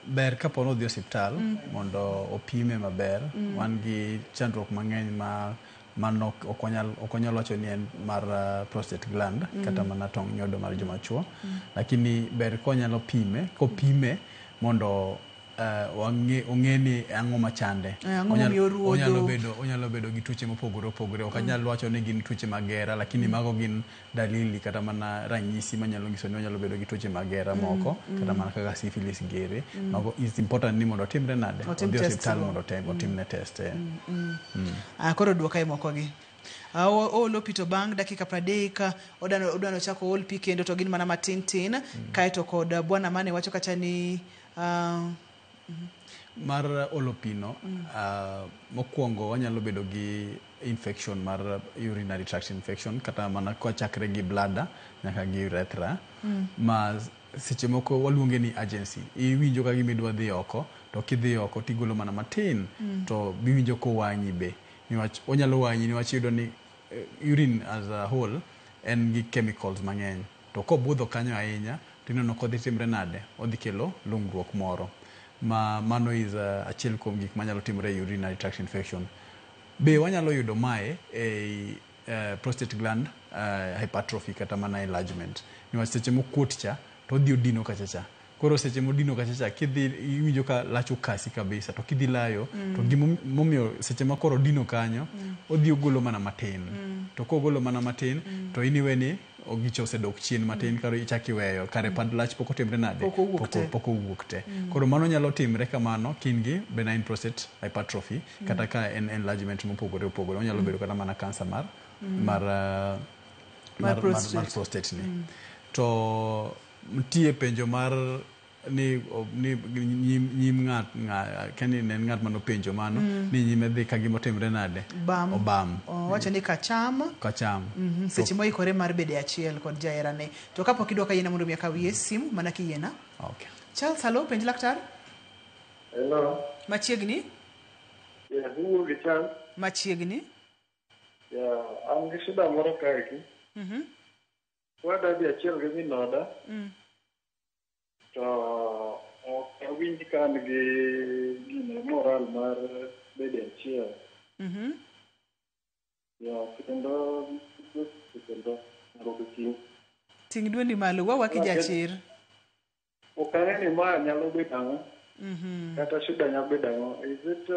Ber kapo nodhi osiptal mondo opime maber. Wan gi chandruok mang'eny mano okonyal wacho ni en mar prostate gland kata mana tong' nyodo mar joma chuo, lakini ber konyalo pime, kopime mondo ong'e ni ang'o machande. Onyalo bedo gi tuoche mopogore opogore. Ok anyal wacho ni gin tuoche magera, lakini mago gin dalili kata mana ranyisi manyalo nyiso ni onyalo bedo gi tuoche magera moko kata mana kaka syphilis gere. Mago is important ni mondo otimre nade, odhi osiptal mondo otimne test. Koro duoka e moko gi. Olo pito bang' dakika 30 odano chako ol pi kendo to gin mana matin kaito kod bwana mane wacho kacha ni mar olopino mokwongo wanyalo bedo gi infection mar urinary tract infection kata mana kochakre gi bladder nyaka gi urethra. Ma seche moko waluonge ni urgency. Iwinjo ka gimidwa dhi oko to kidhi oko tigolo mana matin to biwinjo ko wanyi be. Niwach onyalo wanyi niwach yudo ni urine as a whole en gi chemicals mang'eny. To kobudho kanyo ahinya tineno kodhi timre nade, odhi kelo lungruok moro. Mano is achiel kuom gik manyalo timore urinary tract infection. be wanyalo yudo mae prostate gland hypertrophy kata mana enlargement niwach seche mokuot cha to odhi odino kachacha koro seche modino kachacha kidhi iwinjo ka lach okasi kabisa to kidhi layo to gimomiyo seche ma koro dino kanyo odhi ogolo mana matin to kogolo mana matin to iniwe ni ogicho osedok chien matin karo ichaki weyo kare pad lach pok otimre nade pok owuok te koro mano nyalo timre kamano kingi benign prostate hypertrophy kata ka en enlargement mopogore opogore onyalo bedo kata mana cancer mar prostate ni to mtie penjo mar ni nyim ng'at kani ne ng'at mano penjo mano ni nyime dhi ka gimotimre nade obam wacho ni kacham seche moikore mar bede achiel kod jaherane to kapok idwa ka yiena mondo miaka wiye simu mana kiyiena okay Charles hello penj laktar hello machiegni huo gichal machiegni am gi shida moro kae ki wada bi achiel gi minoda to awinj kan gi gine moral mar bede achiel kendo ting dwendi malo wawaki jachir okane ni ma nyalo bedo ang'o kata shida nyalo bedo ang'o is it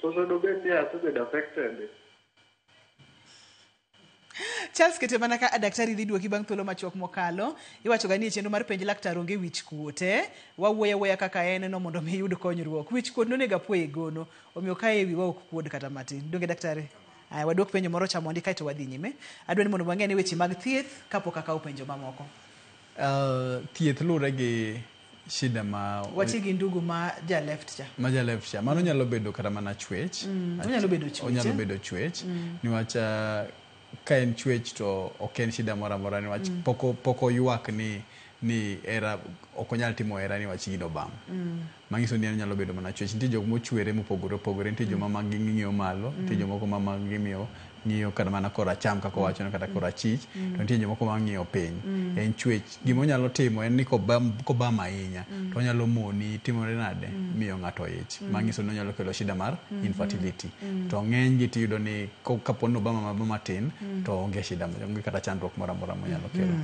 also do bed ni asebedo affected Charles kete mana ka daktari dhi duoki bang' thuolo machuok mokalo iwacho ga ni chenro mar penj laktar onge wich kuote wawuoya kaka en no mondo mi yud konyruok wich kuot no nega puoye gono omiyo kae wiwa ok kuod kata matin donge daktari waduok penjo moro cha mondi kaito wadhi nyime adwa ni mondo wang'e ni weche mag thieth kapok akaw penjo mamoko thieth lure gi shida ma wati gi ndugu ma ja left cha mano nyalo bedo kata mana chwech onyalo bedo chwech niwach ka en chwech to ok en shida moro amora niwach poko ywak ni era ok onyal timo era niwach gino bam manyiso ni nyalo bedo mana chwech nitie jok mochwere mopogore opogore nitie joma magi ng'iyo malo nitie jomoko ma magi ng'iyo kata mana kora cham kako wacho no kata kora chich to nitie jomoko ma ng'iyo piny en chwech gimo nyalo timo en ni kobam ahinya to nyalo moni timore nade miyo ng'ato ich manyiso ni nyalo kelo shida mar infertility to ng'eny gi tiyudo ni kapo ni obama matin to onge shida onge kata chandruok moro amora manyalo kelo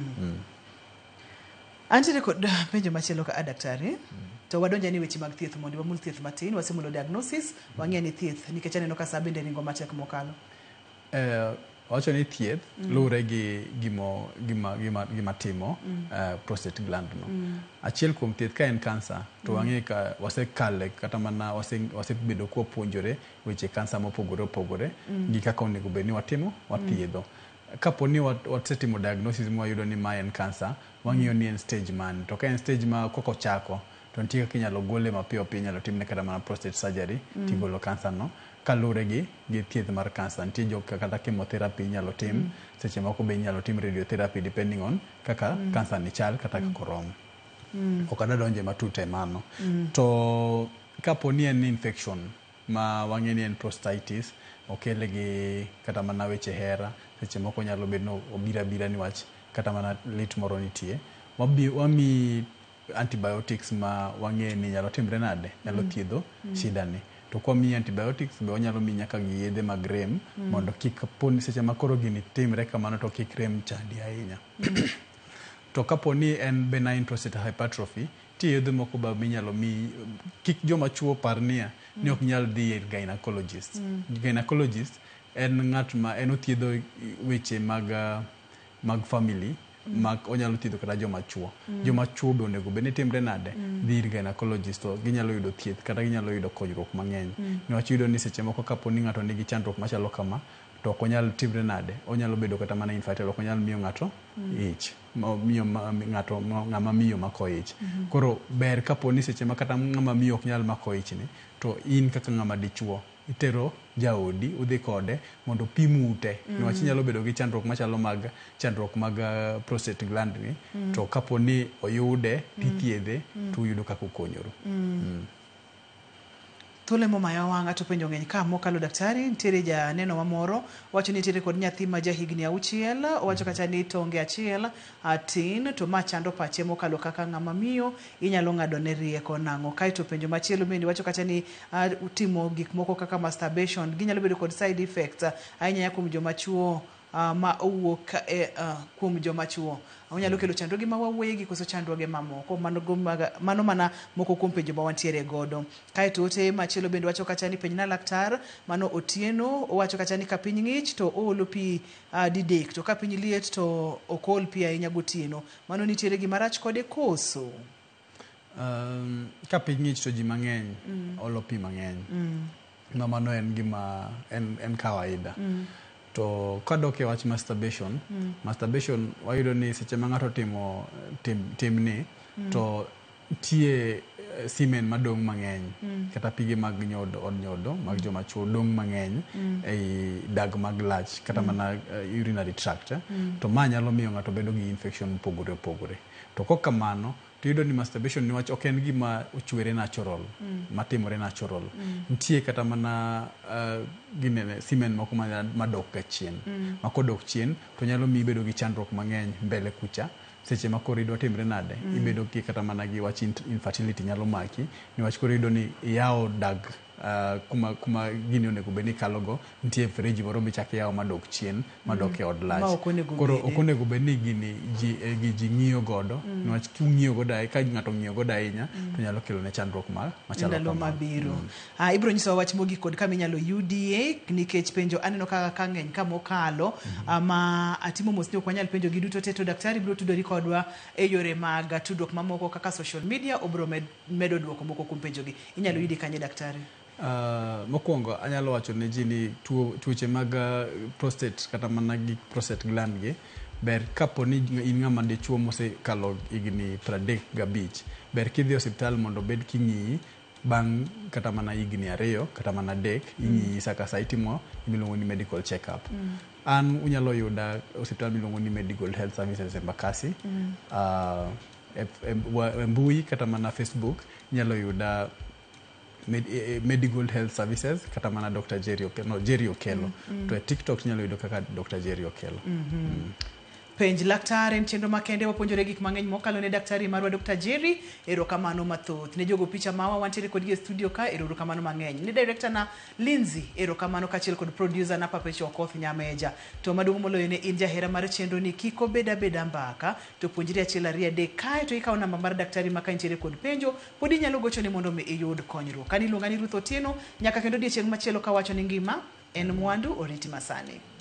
antiere kod penjo machielo ka daktari to wadonja ni weche mag thieth mondo wamul thieth matin wasemulo diagnosis wang'e ni thieth nikech aneno ka sabende ringo matek mokalo wacho ni thieth lure gi gima timo prostate gland no achiel kuom thieth ka en cancer to wang'e ka wasekale kata mana wasebedo kwa puonjore weche cancer mopogore opogore gi kaka onego bed ni wathiedho kapo ni wasetimo diagnosis mwayudo ni ma en cancer wang'iyo ni en stage man to ka en stage ma koko chako to nitie kaka inyalo gole mapiyo piyo inyalo timne kata mana prostate surgery tigolo cancer no kalure gi thieth mar cancer nitie jok kata chemotherapy inyalo tim seche moko be inyalo tim radiotherapy depending on kaka cancer ni chal kata kaka rom ok adonje matut e mano to kapo ni en infection ma wang'e ni en prostatitis okele gi kata mana weche hera seche moko nyalo bedo no obira niwach kata mana lit moro nitie wami antibiotics ma wang'e ni nyalo timre nade nyalo thiedho shida ni to kwa mi antibiotics be wanyalo mi nyaka gi yedhe mag rem mondo kik poni seche makoro gini timre kamano to kik rem chadi ahinya to kapo ni en benign prostate hypertrophy ti yedhe moko ba minyalo mi kik joma chuo parnia ni ok nyal dhi ir gynecologist en ng'at ma en othiedho weche mag family mag onyalo thiedho kata joma chuo be onego bed ni timre nade dhi ir gynecologist to ginyalo yudo thieth kata ginyalo yudo konyruok mang'eny niwach yudo ni seche moko kapo ni ng'ato nigi chandruok machalo kama to ok onyal timre nade onyalo bedo kata mana infertile ok onyal miyo ng'ato ich miyo ng'ato ng'ama miyo mako ich koro ber kapo ni seche ma kata ng'ama miyo ok nyal mako ich ni to in kaka ng'ama dichuo itero jaodi udhi kode mondo pimu ute niwach nyalo bedo gi chandruok machalo mag prostate gland ni to kapo ni oyude tithiedhe to uyudo kaka ukonyoru Thule moma ya wanga to penjo ngeny ka mokalo daktari ntiere ja neno mamoro wacho ni ntiere kod nyathi ma ja higni auchiel wacho kacha ni tonge achiel atin to ma chando pache mokalo kaka ng'ama miyo inyalo ng'ado ne rieko nang'o kai to penjo machielo bende wacho kacha ni utimo gik moko kaka masturbation ginyalo bedo kod side effects ahinya kuom joma chuo ma owuok kuom joma chuo onyalo kelo chandruoge ma wawuoye gi koso chandruoge mamoko mano mana moko kuom penjo ma wantiere godo kae to ote machielo bende wacho kacha ni penj na laktar mano Otieno wacho kacha ni ka piny ng'ich to oolo pi didek to ka piny liet to okol pi ahinya gotieno mano nitiere gima rach kode koso ka piny ng'ich to ji mang'eny olo pi mang'eny mano en gima en kawaida to kadok e wach masturbation wayudo ni seche ma ng'ato timo timni to tie semen madong mang'eny kata pige mag od nyodo mag joma chuo dong mang'eny ei dag mag lach kata mana urinary tract to ma nyalo miyo ng'ato bedo gi infection opogore to kok kamano tuyudo ni masturbation ni wach ok en gima ochwere natural matimore natural nitie kata mana ginene semen moko madok ga chien makodok chien to nyalo mi bedo gi chandruok mang'eny mbele kucha seche ma korido timre nade ibedo ki kata mana gi wach infertility nyalo maki ni wach korido ni yao dag kuma gini onego beni kalogo nitie freji moro michake yao madok chien madok e od lach koro okonego beni gini ji ng'iyo godo niwach king'iyo godo ka ng'ato ng'iyo godo ahinya to nyalo kelo ne chandruok machalo ndalo mabiro ibro nyiso wach mogi kod kama inyalo UDA nikech penjo aneno ka ng'eny kama okalo ma atimo mos ni ok wanyal penjo gi duto te to daktari biro tudori kodwa e yore mag tudruok mamoko kaka social media obro medo duoko moko kuom penjo gi inyalo yudi kanye daktari mokwongo anyalo wacho ne ji ni tuoche mag prostate kata mana gi prostate gland gi ber kapo ni in ng'ama dichuo mosekalo higni 35 ber kidhi osiptal mondo bed king'iyi bang' kata mana higni 2 kata mana 3 ing'iyi saka sa itimo imiluongo ni medical check up an unyalo yuda osiptal miluongo ni Medical Health Services Embakasi mbui kata mana Facebook inyalo yuda Medical Health Services kata mana Dr. Jerry Okelo to TikTok nyalo yudo kaka Dr. Jerry Okelo penj laktar en chenro makende wapuonjore gik mang'eny mokalo ne daktari marwa Dr. Jerry erokamano mathoth ne jogo picha mawa wantiere kod gi studio ka erokamano mang'eny ne director na Lindsay erokamano kachiel kod producer na Papecho Okoth Nyameja to maduong' moloyo ne in jahera mar chenro ni kiko beda mbaka to puonjri achiel ariyo adek kae to ikawo namba mar daktari ma kantiere kod penjo pod inyalo gocho ne mondo mi iyud konyruok kani luonga ni Ruth Otieno nyaka kendo odiechieng' machielo kawacho ni ngima en mwandu oriti masani.